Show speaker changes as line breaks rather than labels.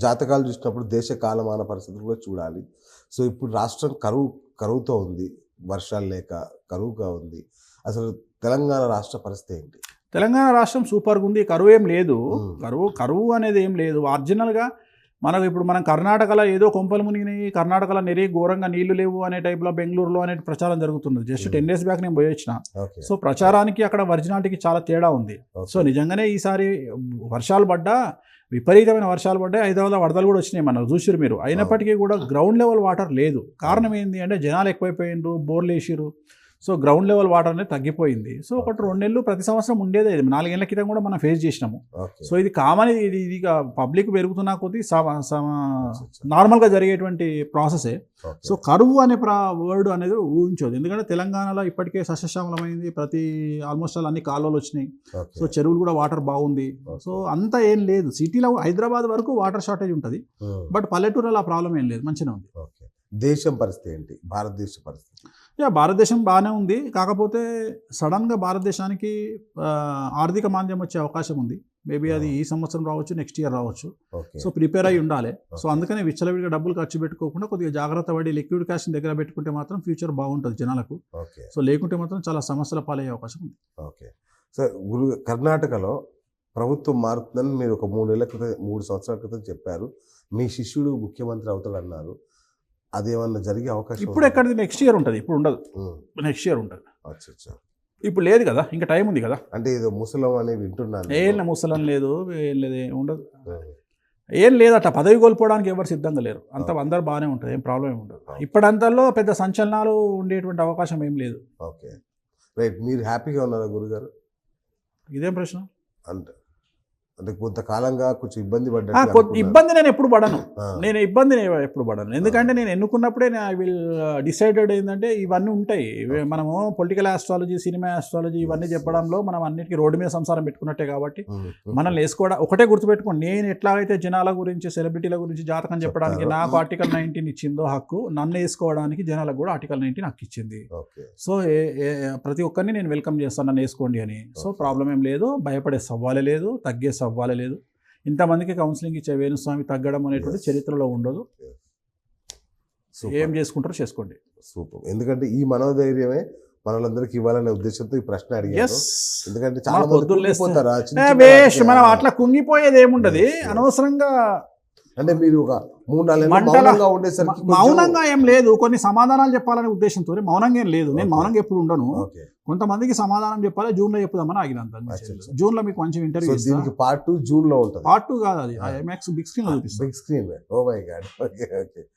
జాతకాలు చూసినప్పుడు దేశ కాలమాన పరిస్థితులు కూడా చూడాలి. సో ఇప్పుడు రాష్ట్రం కరువుతో ఉంది. వర్షాలు లేక కరువుగా ఉంది. అసలు తెలంగాణ రాష్ట్ర పరిస్థితి ఏంటి?
తెలంగాణ రాష్ట్రం సూపర్గా ఉంది. కరువు ఏం లేదు. కరువు అనేది ఏం లేదు. ఒరిజినల్గా మనం కర్ణాటకలో ఏదో కొంపలు మునిగినాయి, కర్ణాటకలో ఘోరంగా నీళ్లు లేవు అనే టైప్లో బెంగళూరులో అనే ప్రచారం జరుగుతుంది. జస్ట్ 10 days బ్యాక్ నేను పోయి వచ్చిన. సో ప్రచారానికి అక్కడ ఒరిజినాలిటీకి చాలా తేడా ఉంది. సో నిజంగానే ఈసారి వర్షాలు పడ్డా, విపరీతమైన వర్షాలు పడ్డాయి. హైదరాబాద్ వరదలు కూడా వచ్చినాయి, మనం చూసిరు మీరు. అయినప్పటికీ కూడా గ్రౌండ్ లెవెల్ వాటర్ లేదు. కారణం ఏంటి అంటే జనాలు ఎక్కువైపోయిండ్రు, బోర్లు వేసిరు. సో గ్రౌండ్ లెవెల్ వాటర్ అనేది తగ్గిపోయింది. సో ఒకటి 2 నెలలు ప్రతి సంవత్సరం ఉండేదే. 4 ఏళ్ల క్రితం కూడా మనం ఫేస్ చేసినాము. సో ఇది కామన్, ఇది పబ్లిక్ పెరుగుతున్నా కొద్దీ నార్మల్గా జరిగేటువంటి ప్రాసెసే. సో కరువు అనే వర్డ్ అనేది ఊహించదు. ఎందుకంటే తెలంగాణలో ఇప్పటికే సస్యశ్యామలమైంది. ఆల్మోస్ట్ అన్ని కాలువలు వచ్చినాయి. సో చెరువులు కూడా వాటర్ బాగుంది. సో అంతా ఏం లేదు. సిటీలో హైదరాబాద్ వరకు వాటర్ షార్టేజ్ ఉంటుంది. బట్ పల్లెటూరులో ఆ ప్రాబ్లం ఏం లేదు, మంచిగా ఉంది.
దేశం పరిస్థితి ఏంటి? భారతదేశ పరిస్థితి?
భారతదేశం బాగానే ఉంది. కాకపోతే సడన్గా భారతదేశానికి ఆర్థిక మాంద్యం వచ్చే అవకాశం ఉంది. మేబీ అది ఈ సంవత్సరం రావచ్చు, నెక్స్ట్ ఇయర్ రావచ్చు. సో ప్రిపేర్ అయ్యి ఉండాలి. సో అందుకనే విచ్చలవిడిగా డబ్బులు ఖర్చు పెట్టుకోకుండా కొద్దిగా జాగ్రత్త పడి లిక్విడ్ క్యాష్ దగ్గర పెట్టుకుంటే మాత్రం ఫ్యూచర్ బాగుంటుంది జనాలకు. సో లేకుంటే మాత్రం చాలా సమస్యల పాలయ్యే అవకాశం ఉంది.
ఓకే. సో కర్ణాటకలో ప్రభుత్వం మారుతుందని మీరు ఒక 3 సంవత్సరాల క్రితం చెప్పారు. మీ శిష్యుడు ముఖ్యమంత్రి అవుతాడు అన్నారు. అదేమన్నా జరిగే అవకాశం?
ఇప్పుడు ఎక్కడిది? నెక్స్ట్ ఇయర్ ఉంటుంది. ఇప్పుడు ఉండదు, నెక్స్ట్ ఇయర్ ఉంటుంది. ఇప్పుడు లేదు కదా, ఇంకా టైం ఉంది కదా.
అంటే ఏదో ముసలం అని వింటున్నాను.
ఏం ముసలం లేదు, ఏం లేదు, ఉండదు, ఏం లేదట. పదవి కోల్పోవడానికి ఎవరు సిద్ధంగా లేరు. అందరు బాగానే ఉంటుంది, ఏం ప్రాబ్లం ఏమి ఉండదు. ఇప్పుడంతలో పెద్ద సంచలనాలు ఉండేటువంటి అవకాశం ఏం లేదు.
Okay, right. మీరు హ్యాపీగా ఉన్నారా గురుగారు?
ఇదేం ప్రశ్న?
అంటే కొంతకాలంగా కొంచెం ఇబ్బంది
ఇబ్బంది నేను ఎప్పుడు పడను. ఎందుకంటే నేను ఎన్నుకున్నప్పుడే ఐ విల్ డిసైడెడ్ ఏంటంటే ఇవన్నీ ఉంటాయి. మనము పొలిటికల్ ఆస్ట్రాలజీ, సినిమా ఆస్ట్రాలజీ ఇవన్నీ చెప్పడంలో మనం అన్నిటికీ రోడ్డు మీద సంసారం పెట్టుకున్నట్టే కాబట్టి మనల్ని వేసుకోవడం ఒకటే గుర్తుపెట్టుకోండి. నేను ఎట్లాగైతే జనాల గురించి, సెలబ్రిటీల గురించి జాతకం చెప్పడానికి నాకు ఆర్టికల్ 19 ఇచ్చిందో హక్కు, నన్ను వేసుకోవడానికి జనాలకు కూడా ఆర్టికల్ 19 హక్కు ఇచ్చింది. సో ప్రతి ఒక్కరిని నేను వెల్కమ్ చేస్తాను, నన్ను వేసుకోండి అని. సో ప్రాబ్లం ఏం లేదు, భయపడే సవాలే లేదు, తగ్గే సవాలే లేదు. ఇంతమందికి కౌన్సిలింగ్ ఇచ్చే వేణుస్వామి తగ్గడం అనేటువంటి చరిత్రలో ఉండదు. ఏం చేసుకుంటారో చేసుకోండి.
సూపర్. ఎందుకంటే ఈ మనోధైర్యమే మనలందరికీ ఇవ్వాలనే ఉద్దేశంతో ఈ ప్రశ్న అడిగాను. ఎందుకంటే చాలా
మనం అట్లా కుంగిపోయేది ఏముండదు అనవసరంగా.
అంటే మీరు ఒక 3-4 ఉండేసరికి
మౌనంగా ఏం లేదు, కొన్ని సమాధానాలు చెప్పాలనే ఉద్దేశంతో మౌనంగా ఏం లేదు. నేను మౌనంగా ఎప్పుడు ఉండను. కొంతమందికి సమాధానం చెప్పాలి, జూన్లో చెప్పుదామని ఆగినంత. జూన్లో మీకు మంచి ఇంటర్వ్యూ.
దీనికి పార్ట్ 2 జూన్లో ఉంటుంది.
పార్ట్ 2 కాదు, అది ఐమాక్స్ బిగ్ స్క్రీన్ లో చూపిస్తాను.
Big screen. Oh my god. Okay.